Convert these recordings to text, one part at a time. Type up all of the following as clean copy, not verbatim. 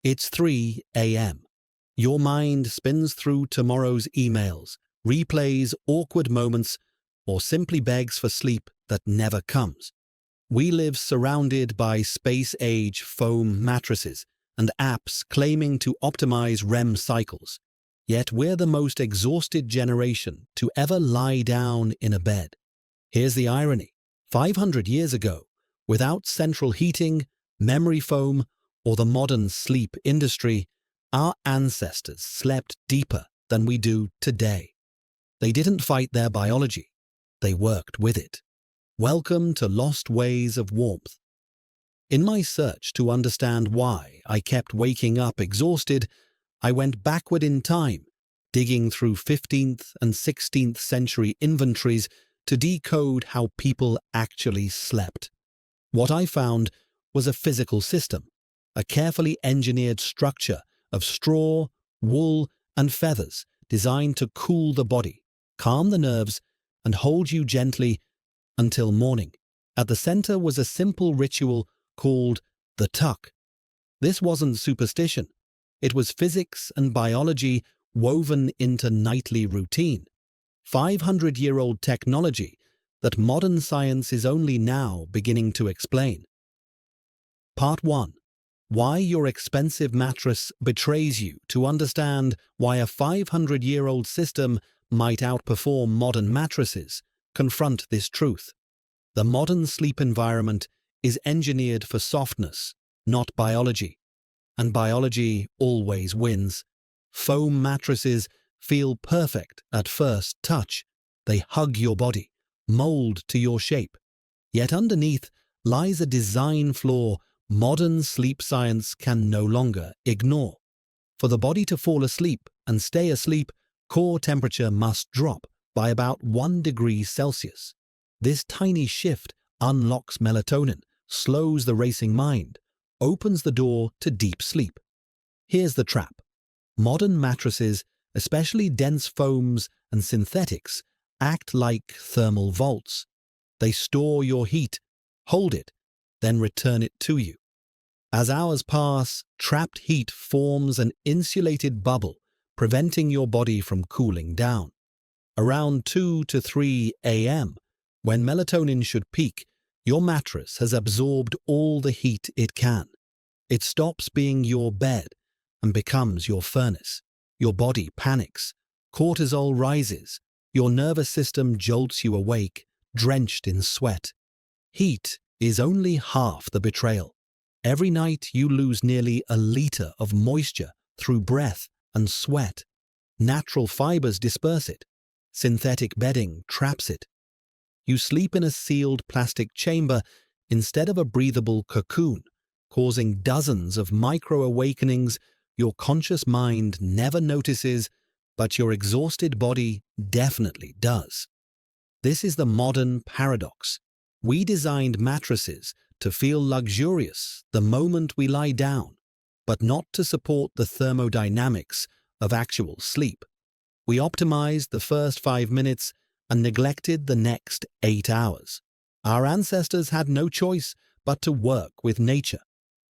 It's 3 a.m. Your mind spins through tomorrow's emails, replays awkward moments, or simply begs for sleep that never comes. We live surrounded by space-age foam mattresses and apps claiming to optimize REM cycles. Yet we're the most exhausted generation to ever lie down in a bed. Here's the irony. 500 years ago, without central heating, memory foam, or the modern sleep industry, our ancestors slept deeper than we do today. They didn't fight their biology. They worked with it. Welcome to Lost Ways of Warmth. In my search to understand why I kept waking up exhausted, I went backward in time, digging through 15th and 16th century inventories to decode how people actually slept. What I found was a physical system, a carefully engineered structure of straw, wool, and feathers designed to cool the body, calm the nerves, and hold you gently until morning. At the center was a simple ritual called the tuck. This wasn't superstition. It was physics and biology woven into nightly routine. 500-year-old technology that modern science is only now beginning to explain. Part 1. Why your expensive mattress betrays you. To understand why a 500-year-old system might outperform modern mattresses, confront this truth. The modern sleep environment is engineered for softness, not biology. And biology always wins. Foam mattresses feel perfect at first touch. They hug your body, mold to your shape. Yet underneath lies a design flaw modern sleep science can no longer ignore. For the body to fall asleep and stay asleep, core temperature must drop by about 1 degree Celsius. This tiny shift unlocks melatonin, slows the racing mind, opens the door to deep sleep. Here's the trap. Modern mattresses, especially dense foams and synthetics, act like thermal vaults. They store your heat, hold it, then return it to you. As hours pass, trapped heat forms an insulated bubble, preventing your body from cooling down. Around 2 to 3 a.m., when melatonin should peak, your mattress has absorbed all the heat it can. It stops being your bed and becomes your furnace. Your body panics, cortisol rises, your nervous system jolts you awake, drenched in sweat. Heat is only half the betrayal. Every night you lose nearly a liter of moisture through breath and sweat. Natural fibers disperse it. Synthetic bedding traps it. You sleep in a sealed plastic chamber instead of a breathable cocoon, causing dozens of micro-awakenings your conscious mind never notices, but your exhausted body definitely does. This is the modern paradox. We designed mattresses to feel luxurious the moment we lie down, but not to support the thermodynamics of actual sleep. We optimized the first 5 minutes and neglected the next 8 hours. Our ancestors had no choice but to work with nature.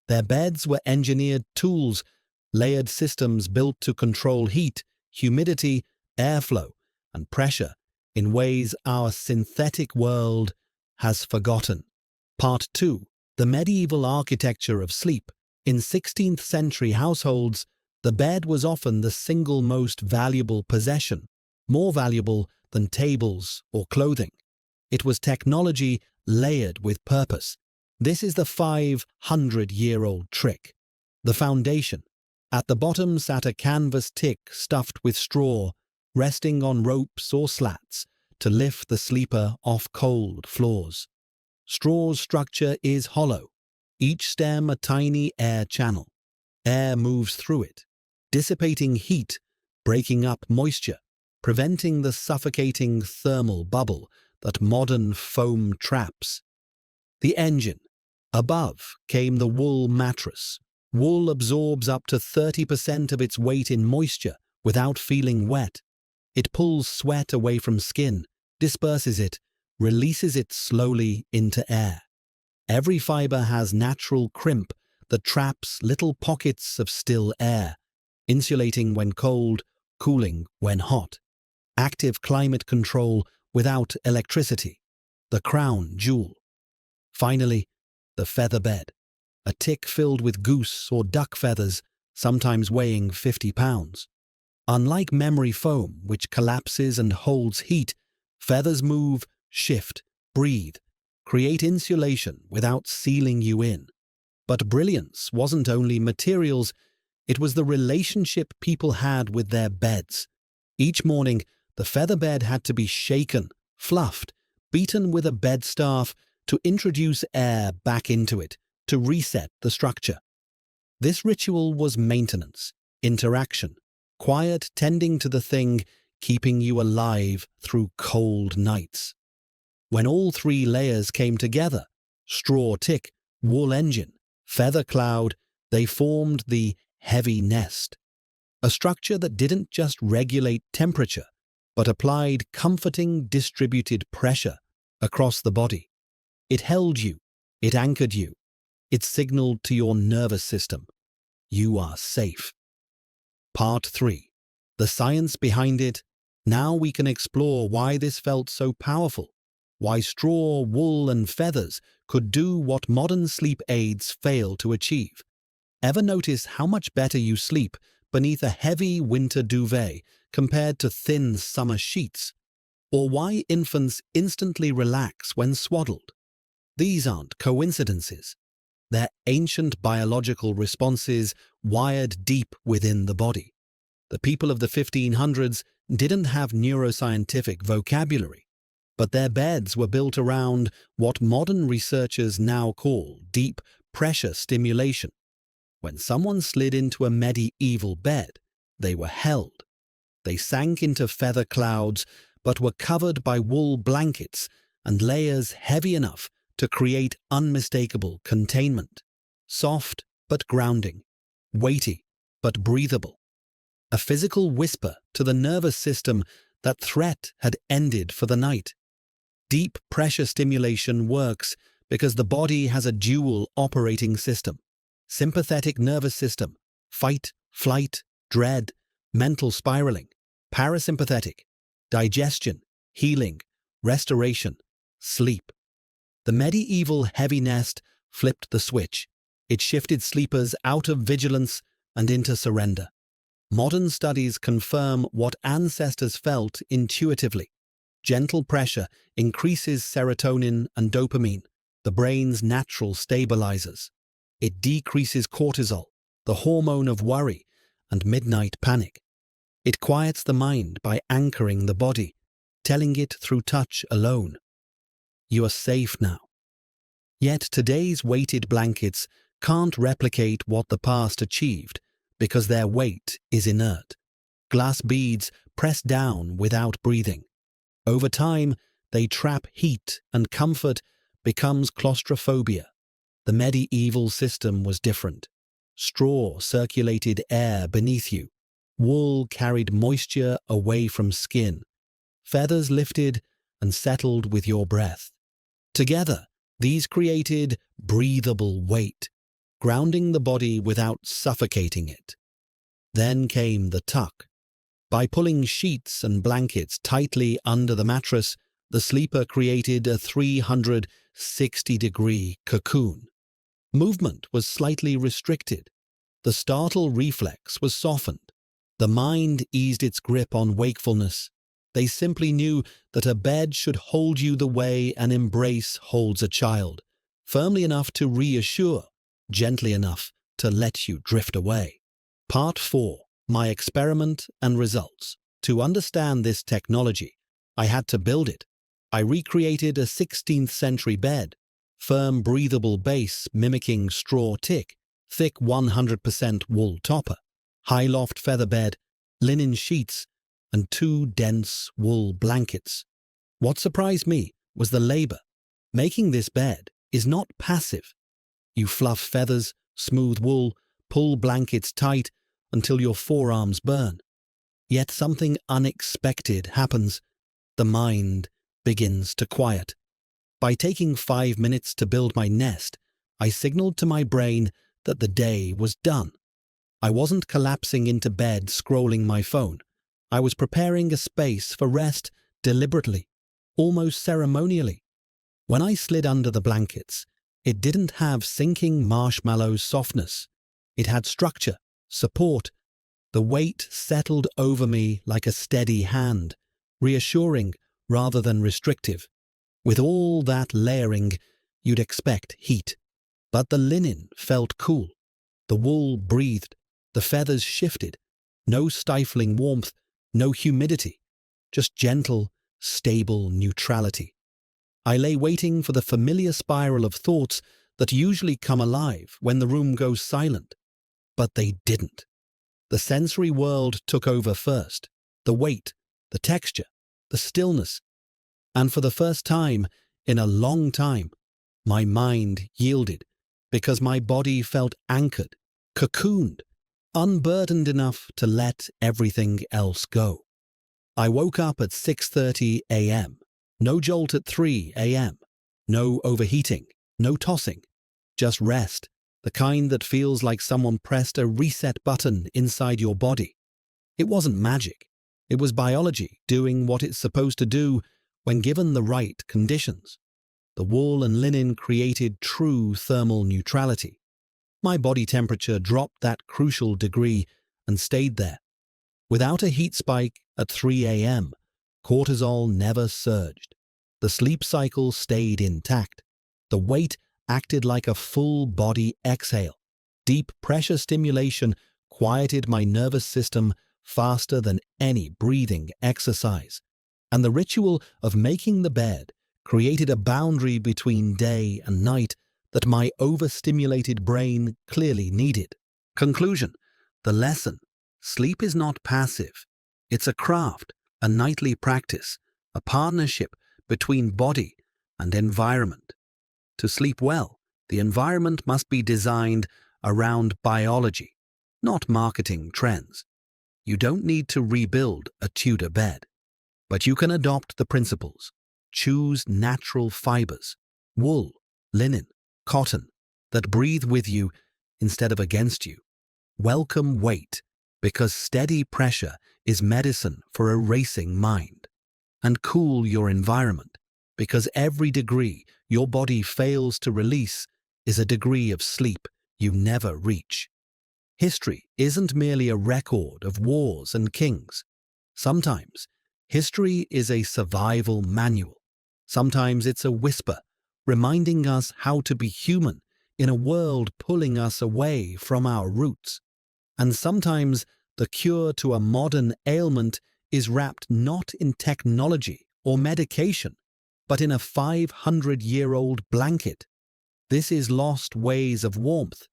Their beds were engineered tools, layered systems built to control heat, humidity, airflow, and pressure in ways our synthetic world has forgotten. Part 2. The medieval architecture of sleep. In 16th century households, the bed was often the single most valuable possession, more valuable than tables or clothing. It was technology layered with purpose. This is the 500-year-old trick. The foundation. At the bottom sat a canvas tick stuffed with straw, resting on ropes or slats to lift the sleeper off cold floors. Straw's structure is hollow, each stem a tiny air channel. Air moves through it, dissipating heat, breaking up moisture, preventing the suffocating thermal bubble that modern foam traps. The engine. Above came the wool mattress. Wool absorbs up to 30% of its weight in moisture without feeling wet. It pulls sweat away from skin, disperses it, releases it slowly into air. Every fiber has natural crimp that traps little pockets of still air, insulating when cold, cooling when hot. Active climate control without electricity, the crown jewel. Finally, the feather bed, a tick filled with goose or duck feathers, sometimes weighing 50 pounds. Unlike memory foam, which collapses and holds heat, feathers move, shift, breathe, create insulation without sealing you in. But brilliance wasn't only materials, it was the relationship people had with their beds. Each morning, the feather bed had to be shaken, fluffed, beaten with a bedstaff to introduce air back into it, to reset the structure. This ritual was maintenance, interaction, quiet tending to the thing keeping you alive through cold nights. When all three layers came together, straw tick, wool engine, feather cloud, they formed the heavy nest, a structure that didn't just regulate temperature, but applied comforting distributed pressure across the body. It held you, it anchored you, it signaled to your nervous system, you are safe. Part 3. The science behind it. Now we can explore why this felt so powerful, why straw, wool and feathers could do what modern sleep aids fail to achieve. Ever notice how much better you sleep beneath a heavy winter duvet compared to thin summer sheets? Or why infants instantly relax when swaddled? These aren't coincidences. They're ancient biological responses wired deep within the body. The people of the 1500s didn't have neuroscientific vocabulary, but their beds were built around what modern researchers now call deep pressure stimulation. When someone slid into a medieval bed, they were held. They sank into feather clouds, but were covered by wool blankets and layers heavy enough to create unmistakable containment. Soft but grounding, weighty but breathable. A physical whisper to the nervous system that threat had ended for the night. Deep pressure stimulation works because the body has a dual operating system. Sympathetic nervous system, fight, flight, dread, mental spiraling. Parasympathetic, digestion, healing, restoration, sleep. The medieval heavy nest flipped the switch. It shifted sleepers out of vigilance and into surrender. Modern studies confirm what ancestors felt intuitively. Gentle pressure increases serotonin and dopamine, the brain's natural stabilizers. It decreases cortisol, the hormone of worry and midnight panic. It quiets the mind by anchoring the body, telling it through touch alone, you are safe now. Yet today's weighted blankets can't replicate what the past achieved because their weight is inert. Glass beads press down without breathing. Over time, they trap heat and comfort becomes claustrophobia. The medieval system was different. Straw circulated air beneath you. Wool carried moisture away from skin. Feathers lifted and settled with your breath. Together, these created breathable weight, grounding the body without suffocating it. Then came the tuck. By pulling sheets and blankets tightly under the mattress, the sleeper created a 360-degree cocoon. Movement was slightly restricted. The startle reflex was softened. The mind eased its grip on wakefulness. They simply knew that a bed should hold you the way an embrace holds a child, firmly enough to reassure, gently enough to let you drift away. Part 4. My experiment and results. To understand this technology, I had to build it. I recreated a 16th century bed, firm breathable base mimicking straw tick, thick 100% wool topper, high loft feather bed, linen sheets, and 2 dense wool blankets. What surprised me was the labor. Making this bed is not passive. You fluff feathers, smooth wool, pull blankets tight until your forearms burn. Yet something unexpected happens. The mind begins to quiet. By taking 5 minutes to build my nest, I signaled to my brain that the day was done. I wasn't collapsing into bed scrolling my phone. I was preparing a space for rest deliberately, almost ceremonially. When I slid under the blankets, it didn't have sinking marshmallow softness. It had structure, support. The weight settled over me like a steady hand, reassuring rather than restrictive. With all that layering, you'd expect heat. But the linen felt cool. The wool breathed. The feathers shifted. No stifling warmth, no humidity. Just gentle, stable neutrality. I lay waiting for the familiar spiral of thoughts that usually come alive when the room goes silent. But they didn't. The sensory world took over first. The weight, the texture, the stillness. And for the first time, in a long time, my mind yielded because my body felt anchored, cocooned, unburdened enough to let everything else go. I woke up at 6:30 a.m. No jolt at 3 a.m. No overheating, no tossing. Just rest, the kind that feels like someone pressed a reset button inside your body. It wasn't magic. It was biology doing what it's supposed to do when given the right conditions. The wool and linen created true thermal neutrality. My body temperature dropped that crucial degree and stayed there. Without a heat spike at 3 a.m., cortisol never surged. The sleep cycle stayed intact. The weight acted like a full-body exhale. Deep pressure stimulation quieted my nervous system faster than any breathing exercise. And the ritual of making the bed created a boundary between day and night that my overstimulated brain clearly needed. Conclusion: the lesson: sleep is not passive. It's a craft, a nightly practice, a partnership between body and environment. To sleep well, the environment must be designed around biology, not marketing trends. You don't need to rebuild a Tudor bed, but you can adopt the principles. Choose natural fibers, wool, linen, cotton, that breathe with you instead of against you. Welcome weight, because steady pressure is medicine for a racing mind. And cool your environment, because every degree your body fails to release is a degree of sleep you never reach. History isn't merely a record of wars and kings. Sometimes history is a survival manual. Sometimes it's a whisper, reminding us how to be human in a world pulling us away from our roots. And sometimes the cure to a modern ailment is wrapped not in technology or medication, but in a 500-year-old blanket. This is Lost Ways of Warmth.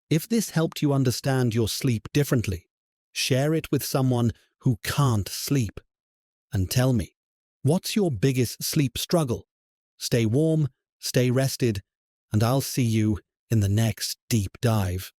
If this helped you understand your sleep differently, share it with someone who can't sleep. And tell me, what's your biggest sleep struggle? Stay warm, stay rested, and I'll see you in the next deep dive.